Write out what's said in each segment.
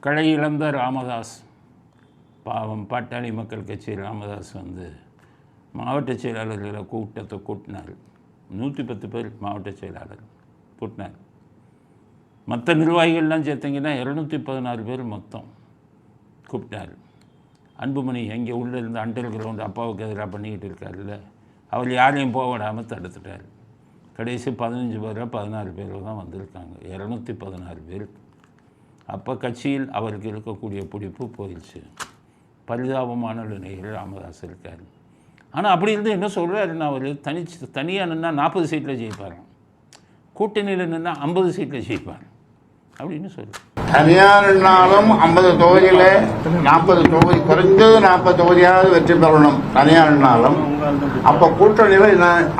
களை இழந்த ராமதாஸ் பாவம் பாட்டாளி மக்கள் கட்சி ராமதாஸ் மாவட்ட செயலாளர்களை கூட்டத்தை கூட்டினார். 110 பேர் மாவட்ட செயலாளர் கூட்டினார். மற்ற நிர்வாகிகள்லாம் சேர்த்திங்கன்னா 216 பேர் மொத்தம் கூப்பிட்டார். அன்புமணி எங்கே உள்ளே இருந்து அண்டர் கிரவுண்ட் அப்பாவுக்கு எதிராக பண்ணிக்கிட்டு இருக்காருல்ல, அவர் யாரையும் போக விடாமல் தடுத்துட்டார். கடைசி 15 பேரோ 16 பேரோ தான் வந்திருக்காங்க, 216 பேர். அப்போ கட்சியில் அவருக்கு இருக்கக்கூடிய பிடிப்பு போயிடுச்சு. பரிதாபமான நிலையில் ராமதாஸ் இருக்கார். ஆனால் அப்படி இருந்து என்ன சொல்கிறாருன்னா, அவர் தனியாக நின்னா 40 சீட்டில் ஜெயிப்பார், கூட்டணியில் நின்னா 50 சீட்டில் ஜெயிப்பார் அப்படின்னு சொல்லுவார். தனியார் நின்னாலும் 50 தொகுதியில் 40 தொகுதி, குறைஞ்சது 40 தொகுதியாவது வெற்றி பெறணும் தனியார் நின்னாலும். அப்போ கூட்டணியில்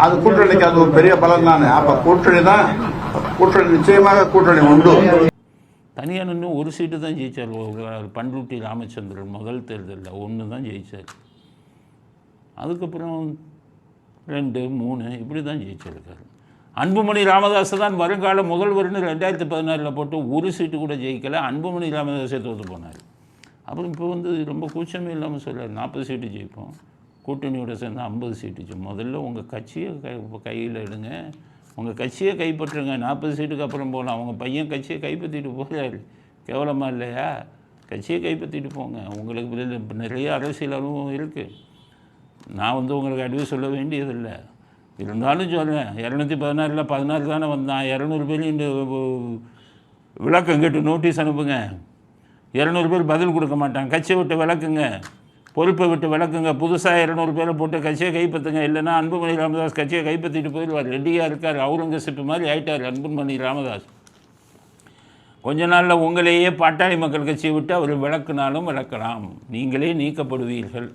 அது கூட்டணிக்கு அது ஒரு பெரிய பலம் தானே. அப்போ கூட்டணி நிச்சயமாக கூட்டணி உண்டு. தனியாக நின்று ஒரு சீட்டு தான் ஜெயித்தார். பண்ருட்டி ராமச்சந்திரன் முதல் தேர்தலில் 1 தான் ஜெயித்தார். அதுக்கப்புறம் 2, 3 இப்படி தான் ஜெயிச்சிருக்காரு. அன்புமணி ராமதாஸ் தான் வருங்கால முதல்வர்னு 2016 போட்டு ஒரு சீட்டு கூட ஜெயிக்கலை. அன்புமணி ராமதாஸை தோற்று போனார். அப்புறம் இப்போ ரொம்ப கூச்சமே இல்லாமல் சொல்கிறார், 40 சீட்டு ஜெயிப்போம், கூட்டணியோட சேர்ந்து 50 சீட்டு. முதல்ல உங்கள் கட்சியை கையில் எடுங்க, உங்கள் கட்சியை கைப்பற்றுங்க, 40 சீட்டுக்கு அப்புறம் போகலாம். அவங்க பையன் கட்சியை கைப்பற்றிட்டு போகிறாரு, கேவலமாக இல்லையா? கட்சியை கைப்பற்றிட்டு போங்க. உங்களுக்கு நிறைய அரசியல் அனுபவம் இருக்குது. நான் உங்களுக்கு அட்வைஸ் சொல்ல வேண்டியதில்லை. இருந்தாலும் சொல்கிறேன், 216ல் 16 தானே வந்தான். 200 பேர் இந்த விளக்கம் கேட்டு நோட்டீஸ் அனுப்புங்க. 200 பேர் பதில் கொடுக்க மாட்டாங்க. கட்சியை விட்டு விளக்குங்க, பொறுப்பை விட்டு விளக்குங்க. புதுசாக 200 பேரை போட்டு கட்சியை கைப்பற்றுங்க. இல்லைன்னா அன்புமணி ராமதாஸ் கட்சியை கைப்பற்றிட்டு போயிடுவார். ரெடியாக இருக்கார், அவுரங்கசீப் மாதிரி ஆயிட்டார் அன்புமணி ராமதாஸ். கொஞ்ச நாளில் உங்களையே பாட்டாளி மக்கள் கட்சியை விட்டு அவர் விளக்குனாலும் விளக்கலாம், நீங்களே நீக்கப்படுவீர்கள்.